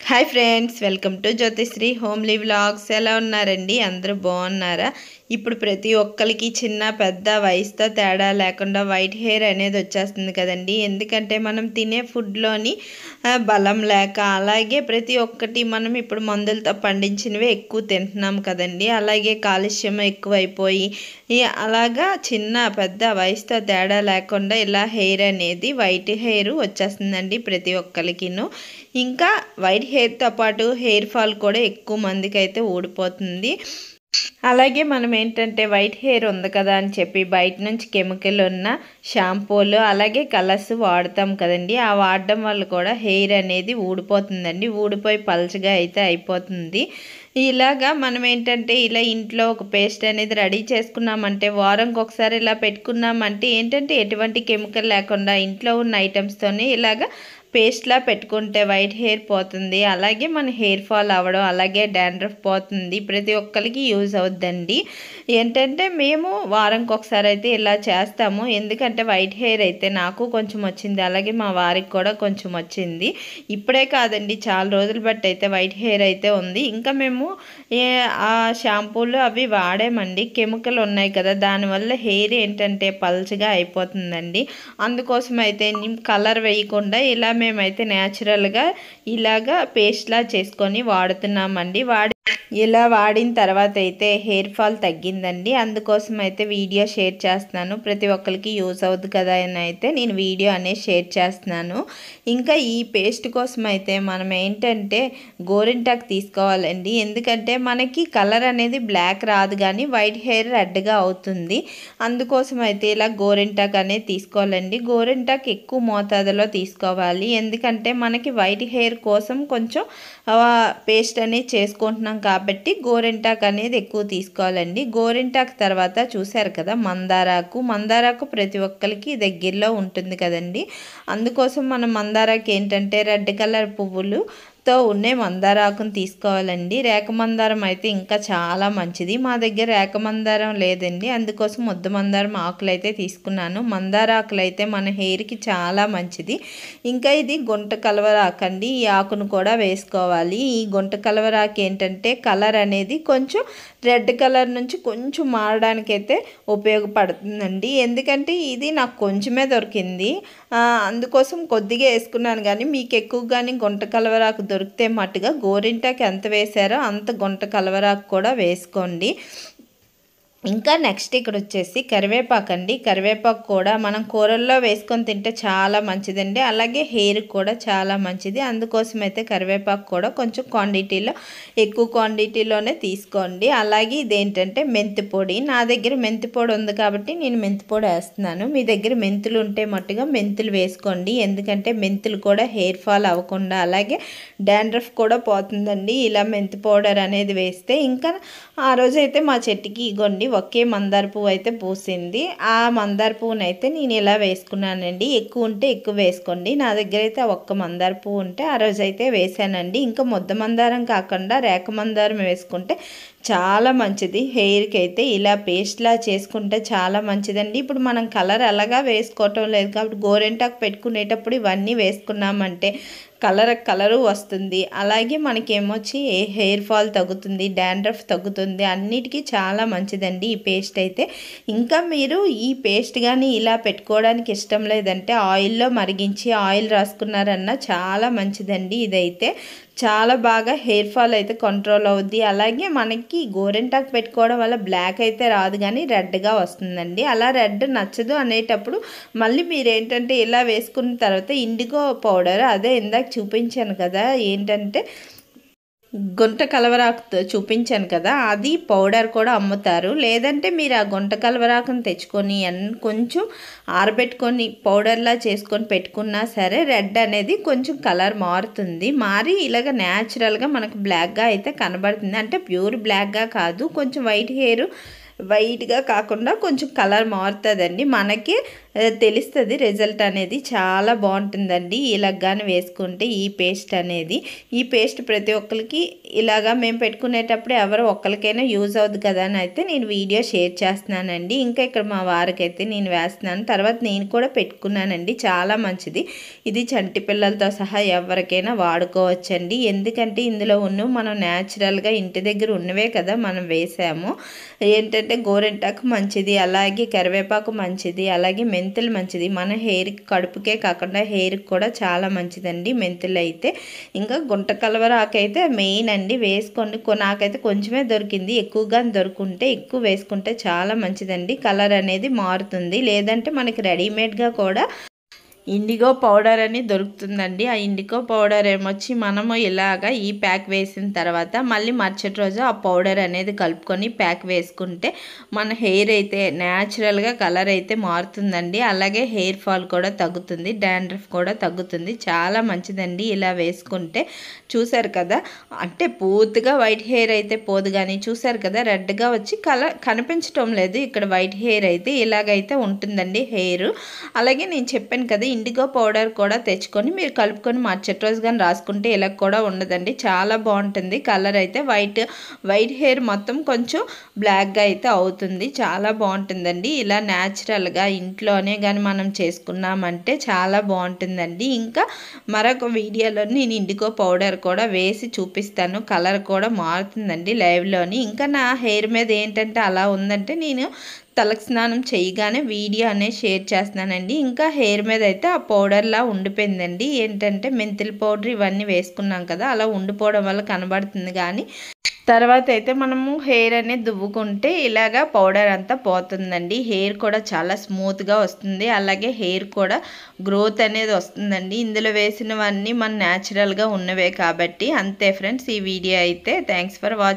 Hi friends, welcome to Jyothisri homely vlogs. ఎలా ఉన్నారండి? అందరూ బాగున్నారా? ఇప్పుడు ప్రతి ఒక్కరికి చిన్న పెద్ద వయసుతో తేడా లేకుండా వైట్ హెయిర్ అనేది వచ్చేస్తుంది కదండి. ఎందుకంటే మనం తినే ఫుడ్లోని బలం లేక, అలాగే ప్రతి ఒక్కటి మనం ఇప్పుడు మందులతో పండించినవే ఎక్కువ తింటున్నాం కదండి. అలాగే కాలుష్యం ఎక్కువైపోయి అలాగా చిన్న పెద్ద వయసుతో తేడా లేకుండా ఇలా హెయిర్ అనేది వైట్ హెయిర్ వచ్చేస్తుందండి ప్రతి ఒక్కరికిను. ఇంకా వైట్ హెయిర్తో పాటు హెయిర్ ఫాల్ కూడా ఎక్కువ మందికి అయితే ఊడిపోతుంది. అలాగే మనం ఏంటంటే వైట్ హెయిర్ ఉంది కదా అని చెప్పి బయట నుంచి కెమికల్ ఉన్న షాంపూలు అలాగే కలర్స్ వాడతాం కదండి. ఆ వాడడం వల్ల కూడా హెయిర్ అనేది ఊడిపోతుందండి. ఊడిపోయి పల్చగా అయితే అయిపోతుంది. ఇలాగా మనం ఏంటంటే ఇలా ఇంట్లో ఒక పేస్ట్ అనేది రెడీ చేసుకున్నామంటే, వారంకి ఒకసారి ఇలా పెట్టుకున్నామంటే ఏంటంటే ఎటువంటి కెమికల్ లేకుండా ఇంట్లో ఉన్న ఐటమ్స్తోనే ఇలాగా పేస్ట్లా పెట్టుకుంటే వైట్ హెయిర్ పోతుంది. అలాగే మన హెయిర్ ఫాల్ అవ్వడం, అలాగే డాండ్రఫ్ పోతుంది. ప్రతి ఒక్కరికి యూజ్ అవుద్దండి. ఏంటంటే మేము వారంకి ఒకసారి అయితే ఇలా చేస్తాము. ఎందుకంటే వైట్ హెయిర్ అయితే నాకు కొంచెం వచ్చింది, అలాగే మా వారికి కూడా కొంచెం వచ్చింది. ఇప్పుడే కాదండి, చాలా రోజులు బట్టి అయితే వైట్ హెయిర్ అయితే ఉంది. ఇంకా మేము ఆ షాంపూలు అవి వాడామండి. కెమికల్ ఉన్నాయి కదా, దానివల్ల హెయిర్ ఏంటంటే పల్చగా అయిపోతుందండి. అందుకోసం అయితే కలర్ వేయకుండా ఇలా మేమైతే న్యాచురల్గా ఇలాగా పేస్ట్లా చేసుకొని వాడుతున్నామండి. ఇలా వాడిన తర్వాత అయితే హెయిర్ ఫాల్ తగ్గిందండి. అందుకోసం అయితే వీడియో షేర్ చేస్తున్నాను. ప్రతి ఒక్కరికి యూజ్ అవుతుంది కదా అని అయితే నేను వీడియో అనేది షేర్ చేస్తున్నాను. ఇంకా ఈ పేస్ట్ కోసం అయితే మనం ఏంటంటే గోరింటాకు తీసుకోవాలండి. ఎందుకంటే మనకి కలర్ అనేది బ్లాక్ రాదు, కానీ వైట్ హెయిర్ రెడ్గా అవుతుంది. అందుకోసం అయితే ఇలా గోరింటాకు అనేది తీసుకోవాలండి. గోరింటాకు ఎక్కువ మోతాదులో తీసుకోవాలి. ఎందుకంటే మనకి వైట్ హెయిర్ కోసం కొంచెం పేస్ట్ అనేది చేసుకుంటున్నాం కాబట్టి గోరింటాకు అనేది ఎక్కువ తీసుకోవాలండి. గోరింటాకు తర్వాత చూశారు కదా మందారాకు ప్రతి ఒక్కరికి దగ్గరలో ఉంటుంది కదండి. అందుకోసం మనం మందారాకు ఏంటంటే రెడ్ కలర్ పువ్వులుతో ఉండే మందారాకును తీసుకోవాలండి. రేఖ మందారం అయితే ఇంకా చాలా మంచిది. మా దగ్గర రేఖ మందారం లేదండి, అందుకోసం ముద్ద మందారం ఆకులు అయితే తీసుకున్నాను. మందారాకులు అయితే మన హెయిర్కి చాలా మంచిది. ఇంకా ఇది గుంట కలవరాకు అండి. ఈ ఆకును కూడా వేసుకోవాలి. ఈ గుంట కలవరాకు ఏంటంటే కలర్ అనేది కొంచెం రెడ్ కలర్ నుంచి కొంచెం మారడానికైతే ఉపయోగపడుతుందండి. ఎందుకంటే ఇది నాకు కొంచెమే దొరికింది, అందుకోసం కొద్దిగా వేసుకున్నాను. కానీ మీకు ఎక్కువ కానీ గుంట కలవరాకు దొరికితే మట్టుగా గోరింటాకు ఎంత వేసారో అంత గుంట కలవరాకు కూడా వేసుకోండి. ఇంకా నెక్స్ట్ ఇక్కడ వచ్చేసి కరివేపాకు అండి. కరివేపాకు కూడా మనం కూరల్లో వేసుకొని తింటే చాలా మంచిదండి. అలాగే హెయిర్ కూడా చాలా మంచిది. అందుకోసం అయితే కరివేపాకు కూడా కొంచెం ఎక్కువ క్వాంటిటీలోనే తీసుకోండి. అలాగే ఇదేంటంటే మెంతి పొడి. నా దగ్గర మెంతి పొడి ఉంది కాబట్టి నేను మెంతి పొడి వేస్తున్నాను. మీ దగ్గర మెంతులు ఉంటే మట్టుగా మెంతులు వేసుకోండి. ఎందుకంటే మెంతులు కూడా హెయిర్ ఫాల్ అవ్వకుండా అలాగే డాండ్రఫ్ కూడా పోతుందండి ఇలా మెంతి పౌడర్ అనేది వేస్తే. ఇంకా ఆ రోజైతే మా చెట్టుకి ఇగోండి ఒకే మందార పువ్వు అయితే పూసింది. ఆ మందార పువ్వుని అయితే నేను ఇలా వేసుకున్నానండి. ఎక్కువ ఉంటే ఎక్కువ వేసుకోండి. నా దగ్గర అయితే ఒక్క మందార పువ్వు ఉంటే ఆ రోజు అయితే వేసానండి. ఇంకా ముద్ద మందారం కాకుండా రేఖ మందారం వేసుకుంటే చాలా మంచిది. హెయిర్కి అయితే ఇలా పేస్ట్లా చేసుకుంటే చాలా మంచిదండి. ఇప్పుడు మనం కలర్ అలాగా వేసుకోవటం లేదు కాబట్టి గోరింటాకు పెట్టుకునేటప్పుడు ఇవన్నీ వేసుకున్నామంటే కలరు వస్తుంది. అలాగే మనకేమొచ్చి హెయిర్ ఫాల్ తగ్గుతుంది, డాండ్రఫ్ తగ్గుతుంది. అన్నిటికీ చాలా మంచిదండి ఈ పేస్ట్ అయితే. ఇంకా మీరు ఈ పేస్ట్ కానీ ఇలా పెట్టుకోవడానికి ఇష్టం లేదంటే ఆయిల్లో మరిగించి ఆయిల్ రాసుకున్నారన్నా చాలా మంచిదండి. ఇదైతే చాలా బాగా హెయిర్ ఫాల్ అయితే కంట్రోల్ అవుద్ది. అలాగే మనకి గోరింటాకు పెట్టుకోవడం వల్ల బ్లాక్ అయితే రాదు, కానీ రెడ్గా వస్తుందండి. అలా రెడ్ నచ్చదు అనేటప్పుడు మళ్ళీ మీరు ఏంటంటే ఇలా వేసుకున్న తర్వాత ఇండిగో పౌడర్, అదే ఇందాక చూపించాను కదా ఏంటంటే గుంట కలవరాకుతో చూపించాను కదా, అది పౌడర్ కూడా అమ్ముతారు. లేదంటే మీరు ఆ గుంట కలవరాకును తెచ్చుకొని కొంచెం ఆరబెట్టుకొని పౌడర్లా చేసుకొని పెట్టుకున్నా సరే రెడ్ అనేది కొంచెం కలర్ మారుతుంది. మారి ఇలాగ న్యాచురల్గా మనకు బ్లాక్గా అయితే కనబడుతుంది. అంటే ప్యూర్ బ్లాక్గా కాదు, కొంచెం వైట్గా కాకుండా కొంచెం కలర్ మారుతుందండి. మనకి తెలుస్తుంది రిజల్ట్ అనేది చాలా బాగుంటుందండి ఇలాగానే వేసుకుంటే ఈ పేస్ట్ అనేది. ఈ పేస్ట్ ప్రతి ఒక్కరికి ఇలాగా మేము పెట్టుకునేటప్పుడు ఎవరో ఒక్కరికైనా యూజ్ అవుతుంది కదా అని అయితే నేను వీడియో షేర్ చేస్తున్నానండి. ఇంకా ఇక్కడ మా వారికైతే నేను వేస్తున్నాను. తర్వాత నేను కూడా పెట్టుకున్నానండి. చాలా మంచిది. ఇది చంటి పిల్లలతో సహా ఎవరికైనా వాడుకోవచ్చండి. ఎందుకంటే ఇందులో మనం న్యాచురల్గా ఇంటి దగ్గర ఉన్నవే కదా మనం వేసాము. ఏంటంటే గోరింటాకు మంచిది, అలాగే కరివేపాకు మంచిది, అలాగే మెంతులు మంచిది. మన హెయిర్కి కడుపుకే కాకుండా హెయిర్కి కూడా చాలా మంచిదండి మెంతులు అయితే. ఇంకా గుంట కలవరాకు అయితే మెయిన్ అండి, వేసుకోండి. నాకైతే కొంచెమే దొరికింది, ఎక్కువగా దొరుకుంటే ఎక్కువ వేసుకుంటే చాలా మంచిదండి. కలర్ అనేది మారుతుంది. లేదంటే మనకి రెడీమేడ్గా కూడా ఇండిగో పౌడర్ అని దొరుకుతుందండి. ఆ ఇండిగో పౌడర్ ఏమొచ్చి మనము ఇలాగా ఈ ప్యాక్ వేసిన తర్వాత మళ్ళీ మరుసటి రోజు ఆ పౌడర్ అనేది కలుపుకొని ప్యాక్ వేసుకుంటే మన హెయిర్ అయితే న్యాచురల్గా కలర్ అయితే మారుతుందండి. అలాగే హెయిర్ ఫాల్ కూడా తగ్గుతుంది, డాండ్రఫ్ కూడా తగ్గుతుంది. చాలా మంచిదండి ఇలా వేసుకుంటే. చూసారు కదా, అంటే పూర్తిగా వైట్ హెయిర్ అయితే పోదు, కానీ చూసారు కదా రెడ్గా వచ్చి కలర్ కనిపించటం లేదు. ఇక్కడ వైట్ హెయిర్ అయితే ఇలాగైతే ఉంటుందండి హెయిర్. అలాగే నేను చెప్పాను కదా, ఇండిగో పౌడర్ కూడా తెచ్చుకొని మీరు కలుపుకొని మరుసటి రోజు కానీ రాసుకుంటే ఇలా కూడా ఉండదండి. చాలా బాగుంటుంది. కలర్ అయితే వైట్ హెయిర్ మొత్తం కొంచెం బ్లాక్గా అయితే అవుతుంది. చాలా బాగుంటుందండి. ఇలా న్యాచురల్గా ఇంట్లోనే కానీ మనం చేసుకున్నామంటే చాలా బాగుంటుందండి. ఇంకా మరొక వీడియోలో నేను ఇండిగో పౌడర్ కూడా వేసి చూపిస్తాను. కలర్ కూడా మారుతుందండి లైవ్లోని. ఇంకా నా హెయిర్ మీద ఏంటంటే అలా ఉందంటే నేను తలకు స్నానం చేయగానే వీడియో అనేది షేర్ చేస్తున్నానండి. ఇంకా హెయిర్ మీద అయితే ఆ పౌడర్లా ఉండిపోయిందండి. ఏంటంటే మెంతుల పౌడర్ ఇవన్నీ వేసుకున్నాం కదా, అలా ఉండిపోవడం వల్ల కనబడుతుంది. కానీ తర్వాత అయితే మనము హెయిర్ అనేది దువ్వుకుంటే ఇలాగా పౌడర్ అంతా పోతుందండి. హెయిర్ కూడా చాలా స్మూత్గా వస్తుంది. అలాగే హెయిర్ కూడా గ్రోత్ అనేది వస్తుందండి. ఇందులో వేసినవన్నీ మన న్యాచురల్గా ఉన్నవే కాబట్టి. అంతే ఫ్రెండ్స్, ఈ వీడియో అయితే. Thanks for watching.